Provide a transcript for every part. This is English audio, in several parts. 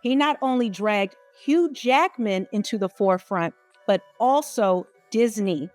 He not only dragged Hugh Jackman into the forefront, but also Disney,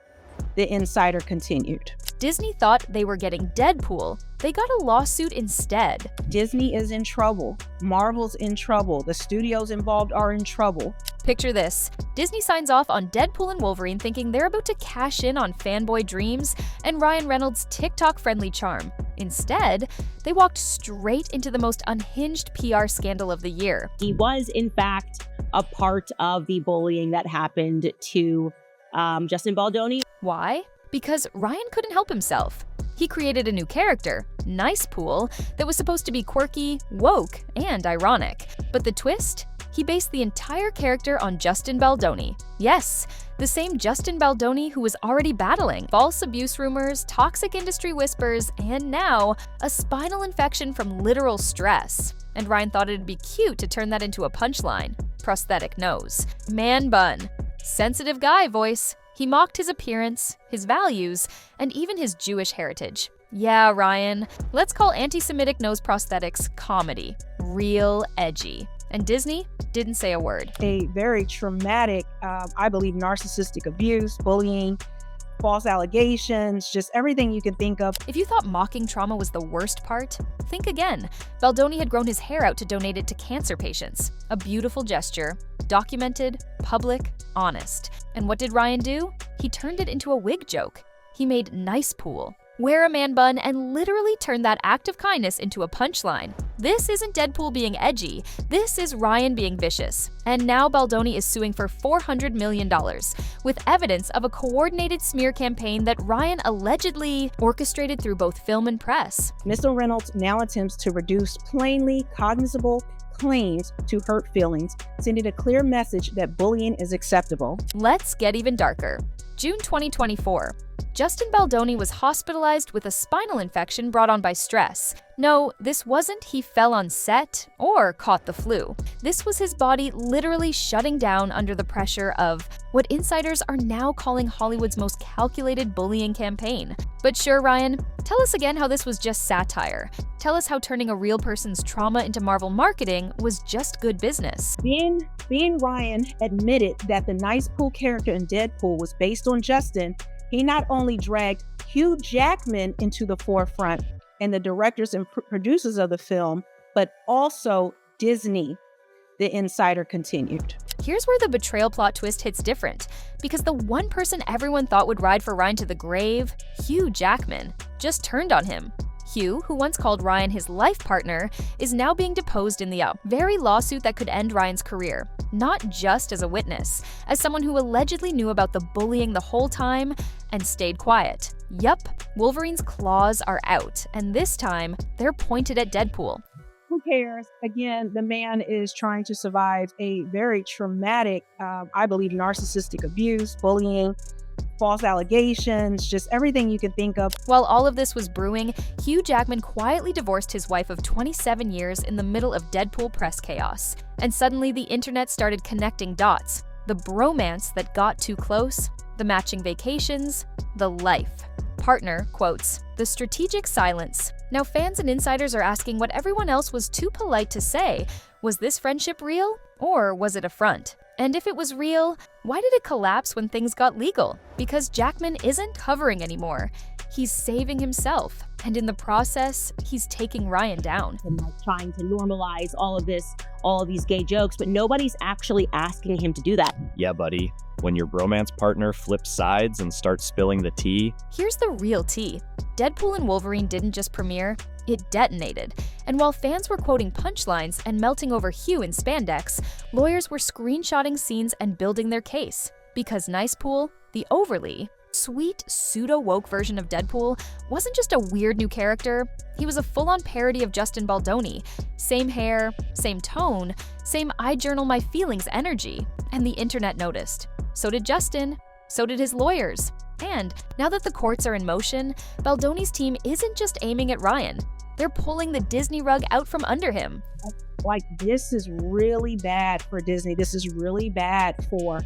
the insider continued. Disney thought they were getting Deadpool. They got a lawsuit instead. Disney is in trouble. Marvel's in trouble. The studios involved are in trouble. Picture this. Disney signs off on Deadpool and Wolverine thinking they're about to cash in on fanboy dreams and Ryan Reynolds' TikTok-friendly charm. Instead, they walked straight into the most unhinged PR scandal of the year. He was, in fact, a part of the bullying that happened to Justin Baldoni. Why? Because Ryan couldn't help himself. He created a new character, Nice Pool, that was supposed to be quirky, woke, and ironic. But the twist? He based the entire character on Justin Baldoni. Yes, the same Justin Baldoni who was already battling false abuse rumors, toxic industry whispers, and now a spinal infection from literal stress. And Ryan thought it'd be cute to turn that into a punchline. Prosthetic nose, man bun, sensitive guy voice. He mocked his appearance, his values, and even his Jewish heritage. Yeah, Ryan, let's call anti-Semitic nose prosthetics comedy. Real edgy. And Disney didn't say a word. A very traumatic, I believe, narcissistic abuse, bullying, false allegations, just everything you can think of. If you thought mocking trauma was the worst part, think again. Baldoni had grown his hair out to donate it to cancer patients. A beautiful gesture, documented, public, honest. And what did Ryan do? He turned it into a wig joke. He made Nice Pool. Wear a man bun and literally turn that act of kindness into a punchline. This isn't Deadpool being edgy, this is Ryan being vicious. And now Baldoni is suing for $400 million, with evidence of a coordinated smear campaign that Ryan allegedly orchestrated through both film and press. Mr. Reynolds now attempts to reduce plainly cognizable claims to hurt feelings, sending a clear message that bullying is acceptable. Let's get even darker. June 2024. Justin Baldoni was hospitalized with a spinal infection brought on by stress. No, this wasn't he fell on set or caught the flu. This was his body literally shutting down under the pressure of what insiders are now calling Hollywood's most calculated bullying campaign. But sure, Ryan, tell us again how this was just satire. Tell us how turning a real person's trauma into Marvel marketing was just good business. Being Ryan admitted that the Nice Pool character in Deadpool was based on Justin, he not only dragged Hugh Jackman into the forefront and the directors and producers of the film, but also Disney, the insider continued. Here's where the betrayal plot twist hits different, because the one person everyone thought would ride for Ryan to the grave, Hugh Jackman, just turned on him. Hugh, who once called Ryan his life partner, is now being deposed in the very lawsuit that could end Ryan's career, not just as a witness, as someone who allegedly knew about the bullying the whole time and stayed quiet. Yup, Wolverine's claws are out, and this time, they're pointed at Deadpool. Who cares? Again, the man is trying to survive a very traumatic, I believe, narcissistic abuse, bullying, false allegations, just everything you can think of. While all of this was brewing, Hugh Jackman quietly divorced his wife of 27 years in the middle of Deadpool press chaos. And suddenly the internet started connecting dots. The bromance that got too close, the matching vacations, the life. Partner quotes, the strategic silence. Now fans and insiders are asking what everyone else was too polite to say. Was this friendship real, or was it a front? And if it was real, why did it collapse when things got legal? Because Jackman isn't covering anymore. He's saving himself. And in the process, he's taking Ryan down. And like trying to normalize all of these gay jokes, but nobody's actually asking him to do that. Yeah, buddy. When your bromance partner flips sides and starts spilling the tea. Here's the real tea. Deadpool and Wolverine didn't just premiere, it detonated. And while fans were quoting punchlines and melting over Hugh in spandex, lawyers were screenshotting scenes and building their case. Because Nice Pool, the overly sweet, pseudo-woke version of Deadpool, wasn't just a weird new character, he was a full-on parody of Justin Baldoni. Same hair, same tone, same I journal my feelings energy. And the internet noticed. So did Justin, so did his lawyers. And now that the courts are in motion, Baldoni's team isn't just aiming at Ryan. They're pulling the Disney rug out from under him. Like, this is really bad for Disney. This is really bad for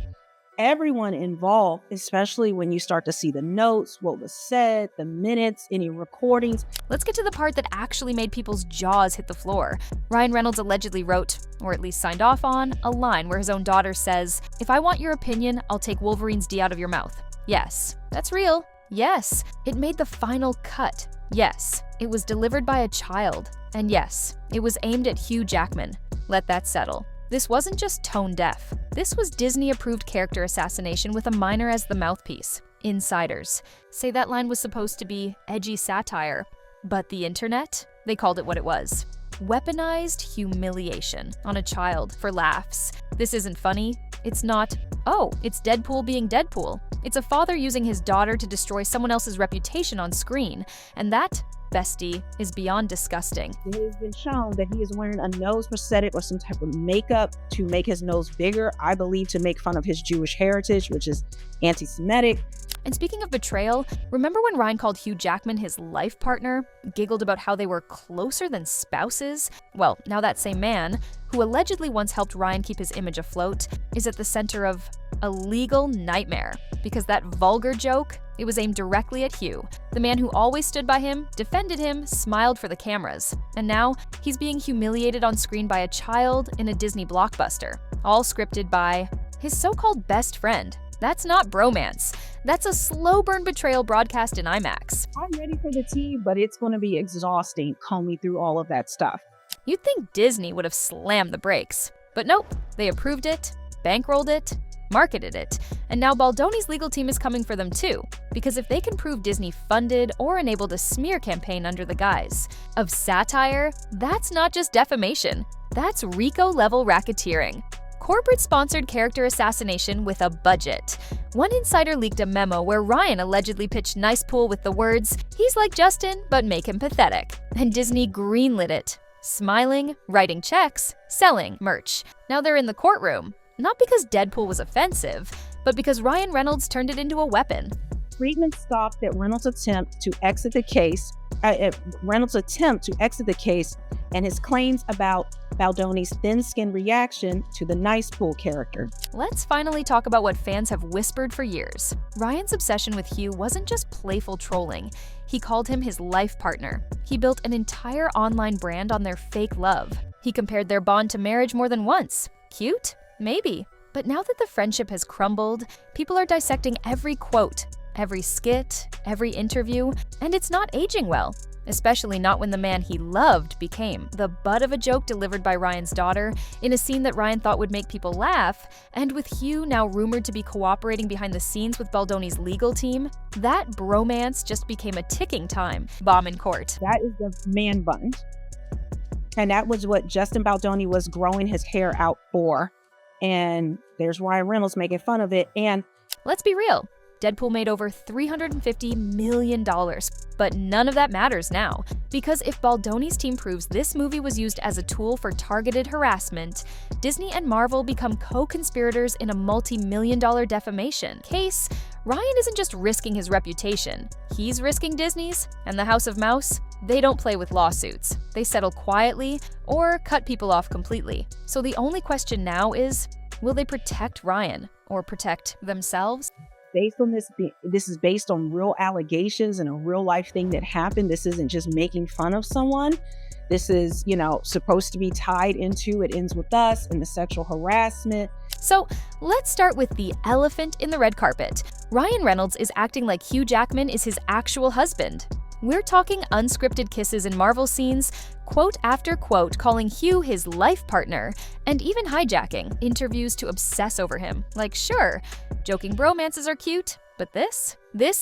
everyone involved, especially when you start to see the notes, what was said, the minutes, any recordings. Let's get to the part that actually made people's jaws hit the floor. Ryan Reynolds allegedly wrote, or at least signed off on, a line where his own daughter says, "If I want your opinion, I'll take Wolverine's D out of your mouth." Yes, that's real. Yes, it made the final cut. Yes, it was delivered by a child. And yes, it was aimed at Hugh Jackman. Let that settle. This wasn't just tone deaf. This was Disney-approved character assassination with a minor as the mouthpiece. Insiders say that line was supposed to be edgy satire, but the internet, they called it what it was. Weaponized humiliation on a child for laughs. This isn't funny. It's not, oh, it's Deadpool being Deadpool. It's a father using his daughter to destroy someone else's reputation on screen. And that, bestie, is beyond disgusting. It has been shown that he is wearing a nose prosthetic or some type of makeup to make his nose bigger, I believe to make fun of his Jewish heritage, which is anti-Semitic. And speaking of betrayal, remember when Ryan called Hugh Jackman his life partner, giggled about how they were closer than spouses? Well, now that same man, who allegedly once helped Ryan keep his image afloat, is at the center of a legal nightmare. Because that vulgar joke, it was aimed directly at Hugh, the man who always stood by him, defended him, smiled for the cameras. And now, he's being humiliated on screen by a child in a Disney blockbuster, all scripted by his so-called best friend. That's not bromance. That's a slow burn betrayal broadcast in IMAX. I'm ready for the tea, but it's going to be exhausting combing through all of that stuff. You'd think Disney would have slammed the brakes. But nope, they approved it, bankrolled it, marketed it, and now Baldoni's legal team is coming for them too. Because if they can prove Disney funded or enabled a smear campaign under the guise of satire, that's not just defamation, that's RICO-level racketeering. Corporate-sponsored character assassination with a budget. One insider leaked a memo where Ryan allegedly pitched Nice Pool with the words, "He's like Justin, but make him pathetic." And Disney greenlit it. Smiling, writing checks, selling merch. Now they're in the courtroom. Not because Deadpool was offensive, but because Ryan Reynolds turned it into a weapon. Friedman scoffed at Reynolds' attempt to exit the case, and his claims about Baldoni's thin-skinned reaction to the Nice Pool character. Let's finally talk about what fans have whispered for years. Ryan's obsession with Hugh wasn't just playful trolling. He called him his life partner. He built an entire online brand on their fake love. He compared their bond to marriage more than once. Cute? Maybe. But now that the friendship has crumbled, people are dissecting every quote, every skit, every interview, and it's not aging well. Especially not when the man he loved became the butt of a joke delivered by Ryan's daughter in a scene that Ryan thought would make people laugh, and with Hugh now rumored to be cooperating behind the scenes with Baldoni's legal team, that bromance just became a ticking time bomb in court. That is the man bun. And that was what Justin Baldoni was growing his hair out for. And there's Ryan Reynolds making fun of it. And let's be real. Deadpool made over $350 million, but none of that matters now. Because if Baldoni's team proves this movie was used as a tool for targeted harassment, Disney and Marvel become co-conspirators in a multi-million-dollar defamation case. Ryan isn't just risking his reputation, he's risking Disney's, and the House of Mouse, they don't play with lawsuits. They settle quietly or cut people off completely. So the only question now is, will they protect Ryan or protect themselves? Based on this is based on real allegations and a real life thing that happened. This isn't just making fun of someone. This is, supposed to be tied into It Ends With Us and the sexual harassment. So let's start with the elephant in the red carpet. Ryan Reynolds is acting like Hugh Jackman is his actual husband. We're talking unscripted kisses in Marvel scenes, quote after quote calling Hugh his life partner, and even hijacking interviews to obsess over him. Like, sure, joking bromances are cute, but this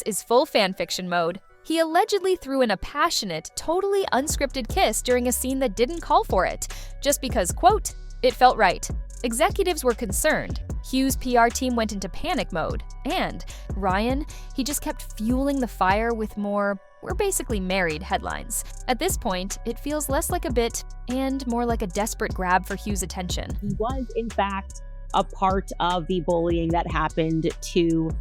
is full fanfiction mode. He allegedly threw in a passionate, totally unscripted kiss during a scene that didn't call for it, just because, quote, it felt right. Executives were concerned. Hugh's PR team went into panic mode. And Ryan, he just kept fueling the fire with more, "We're basically married" headlines. At this point, it feels less like a bit and more like a desperate grab for Hugh's attention. He was, in fact, a part of the bullying that happened to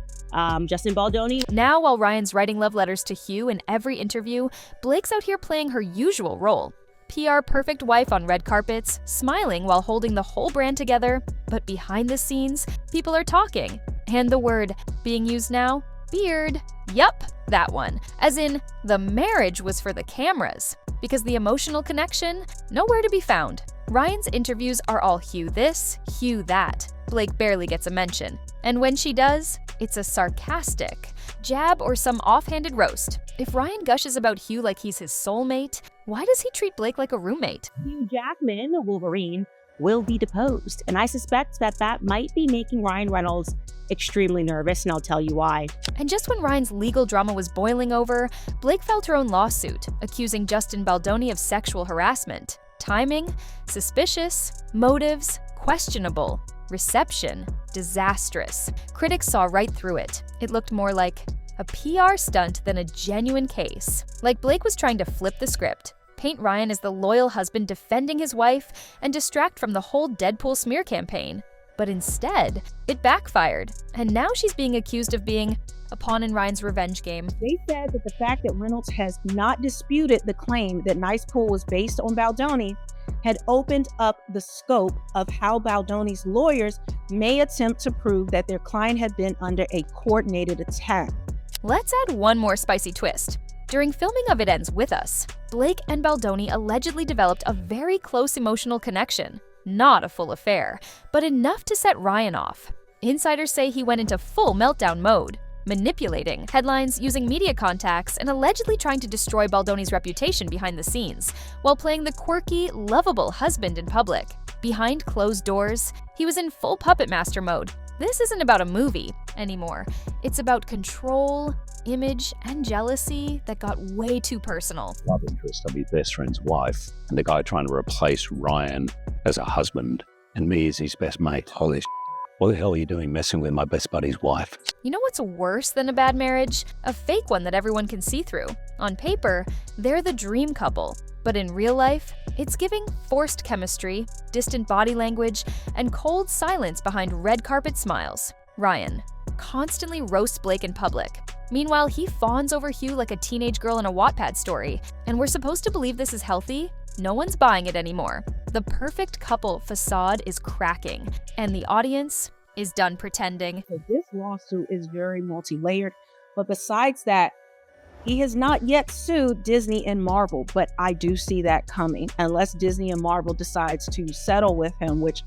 Justin Baldoni. Now, while Ryan's writing love letters to Hugh in every interview, Blake's out here playing her usual role. PR perfect wife on red carpets, smiling while holding the whole brand together. But behind the scenes, people are talking. And the word being used now, beard. Yup, that one. As in, the marriage was for the cameras. Because the emotional connection, nowhere to be found. Ryan's interviews are all Hugh this, Hugh that. Blake barely gets a mention. And when she does, it's a sarcastic jab or some offhanded roast. If Ryan gushes about Hugh like he's his soulmate, why does he treat Blake like a roommate? Hugh Jackman, Wolverine, will be deposed, and I suspect that might be making Ryan Reynolds extremely nervous, and I'll tell you why. And just when Ryan's legal drama was boiling over, Blake filed her own lawsuit, accusing Justin Baldoni of sexual harassment. Timing, suspicious. Motives, questionable. Reception, disastrous. Critics saw right through it. It looked more like a PR stunt than a genuine case. Like Blake was trying to flip the script, paint Ryan as the loyal husband defending his wife, and distract from the whole Deadpool smear campaign. But instead, it backfired, and now she's being accused of being a pawn in Ryan's revenge game. They said that the fact that Reynolds has not disputed the claim that Nice Pool was based on Baldoni had opened up the scope of how Baldoni's lawyers may attempt to prove that their client had been under a coordinated attack. Let's add one more spicy twist. During filming of It Ends With Us, Blake and Baldoni allegedly developed a very close emotional connection. Not a full affair, but enough to set Ryan off. Insiders say he went into full meltdown mode, manipulating headlines, using media contacts, and allegedly trying to destroy Baldoni's reputation behind the scenes, while playing the quirky, lovable husband in public. Behind closed doors, he was in full puppet master mode. This isn't about a movie anymore. It's about control, image, and jealousy that got way too personal. Love interest of his best friend's wife, and the guy trying to replace Ryan as a husband, and me as his best mate. Holy what the hell are you doing messing with my best buddy's wife? You know what's worse than a bad marriage? A fake one that everyone can see through. On paper, they're the dream couple. But in real life, it's giving forced chemistry, distant body language, and cold silence behind red carpet smiles. Ryan constantly roasts Blake in public. Meanwhile, he fawns over Hugh like a teenage girl in a Wattpad story. And we're supposed to believe this is healthy? No one's buying it anymore. The perfect couple facade is cracking, and the audience is done pretending. So this lawsuit is very multi-layered, but besides that, he has not yet sued Disney and Marvel, but I do see that coming, unless Disney and Marvel decides to settle with him, which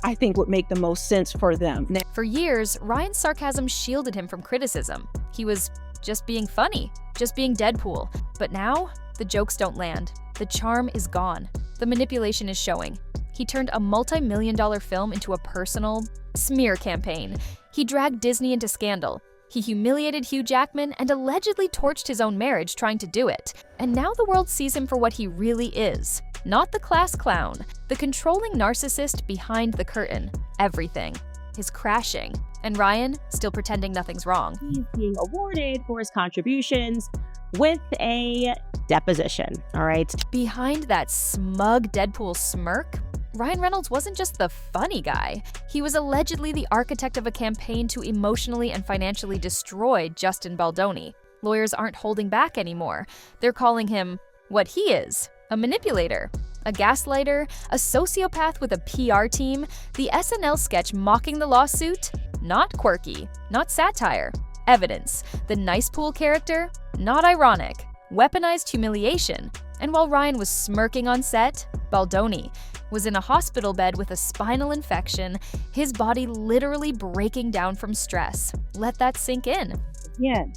I think would make the most sense for them. For years, Ryan's sarcasm shielded him from criticism. He was just being funny, just being Deadpool. But now, the jokes don't land. The charm is gone. The manipulation is showing. He turned a multi-million-dollar film into a personal smear campaign. He dragged Disney into scandal. He humiliated Hugh Jackman and allegedly torched his own marriage trying to do it. And now the world sees him for what he really is. Not the class clown, the controlling narcissist behind the curtain. Everything is crashing. And Ryan still pretending nothing's wrong. He's being awarded for his contributions with a deposition, all right? Behind that smug Deadpool smirk, Ryan Reynolds wasn't just the funny guy. He was allegedly the architect of a campaign to emotionally and financially destroy Justin Baldoni. Lawyers aren't holding back anymore. They're calling him what he is, a manipulator, a gaslighter, a sociopath with a PR team. The SNL sketch mocking the lawsuit? Not quirky, not satire. Evidence. The Nice Pool character? Not ironic. Weaponized humiliation. And while Ryan was smirking on set, Baldoni was in a hospital bed with a spinal infection, his body literally breaking down from stress. Let that sink in. Again,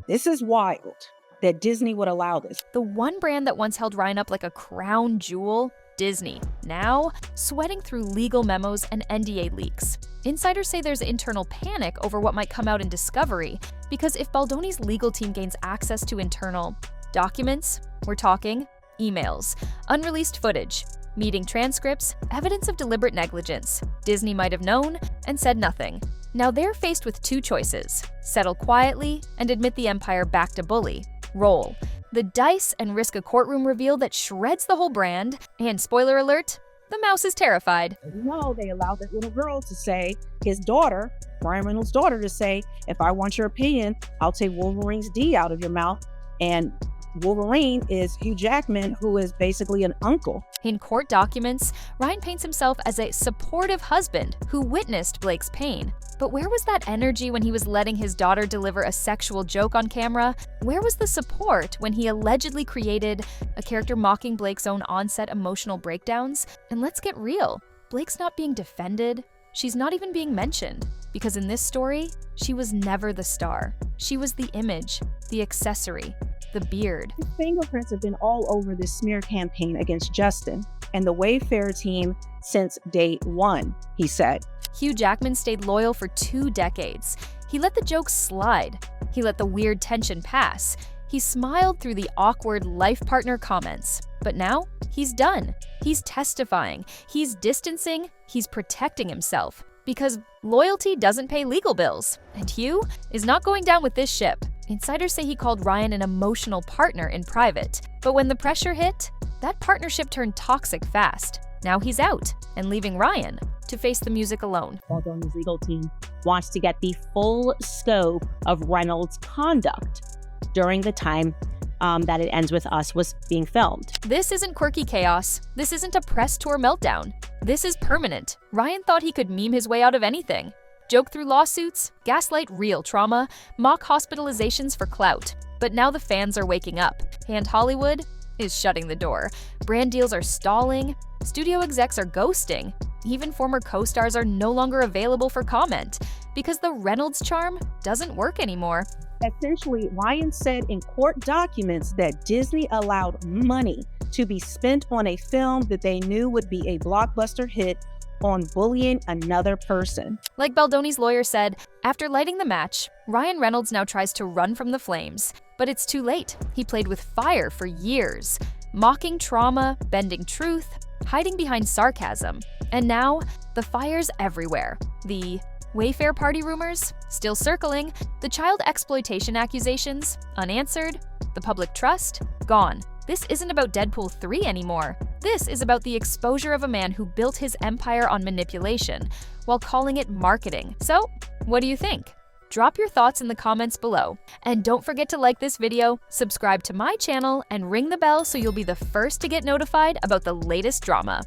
this is wild that Disney would allow this. The one brand that once held Ryan up like a crown jewel, Disney, now sweating through legal memos and NDA leaks. Insiders say there's internal panic over what might come out in discovery, because if Baldoni's legal team gains access to internal documents, we're talking emails, unreleased footage, meeting transcripts, evidence of deliberate negligence. Disney might have known and said nothing. Now they're faced with two choices: settle quietly and admit the empire backed a bully. Roll the dice and risk a courtroom reveal that shreds the whole brand. And spoiler alert, the mouse is terrified. No, they allowed that little girl to say, his daughter, Ryan Reynolds' daughter, to say, if I want your opinion, I'll take Wolverine's D out of your mouth. And Wolverine is Hugh Jackman, who is basically an uncle. In court documents, Ryan paints himself as a supportive husband who witnessed Blake's pain. But where was that energy when he was letting his daughter deliver a sexual joke on camera? Where was the support when he allegedly created a character mocking Blake's own on-set emotional breakdowns? And let's get real, Blake's not being defended. She's not even being mentioned. Because in this story, she was never the star. She was the image, the accessory, the beard. His fingerprints have been all over this smear campaign against Justin and the Wayfair team since day one, he said. Hugh Jackman stayed loyal for 2 decades. He let the jokes slide. He let the weird tension pass. He smiled through the awkward life partner comments. But now, he's done. He's testifying. He's distancing. He's protecting himself. Because loyalty doesn't pay legal bills. And Hugh is not going down with this ship. Insiders say he called Ryan an emotional partner in private. But when the pressure hit, that partnership turned toxic fast. Now he's out and leaving Ryan to face the music alone. Baldoni's legal team wants to get the full scope of Reynolds' conduct during the time that It Ends With Us was being filmed. This isn't quirky chaos. This isn't a press tour meltdown. This is permanent. Ryan thought he could meme his way out of anything. Joke through lawsuits, gaslight real trauma, mock hospitalizations for clout. But now the fans are waking up, and Hollywood is shutting the door. Brand deals are stalling, studio execs are ghosting. Even former co-stars are no longer available for comment because the Reynolds charm doesn't work anymore. Essentially, Ryan said in court documents that Disney allowed money to be spent on a film that they knew would be a blockbuster hit on bullying another person. Like Baldoni's lawyer said, after lighting the match, Ryan Reynolds now tries to run from the flames. But it's too late. He played with fire for years, mocking trauma, bending truth, hiding behind sarcasm. And now, the fire's everywhere. The Wayfair party rumors, still circling, the child exploitation accusations, unanswered, the public trust, gone. This isn't about Deadpool 3 anymore. This is about the exposure of a man who built his empire on manipulation, while calling it marketing. So, what do you think? Drop your thoughts in the comments below. And don't forget to like this video, subscribe to my channel, and ring the bell so you'll be the first to get notified about the latest drama.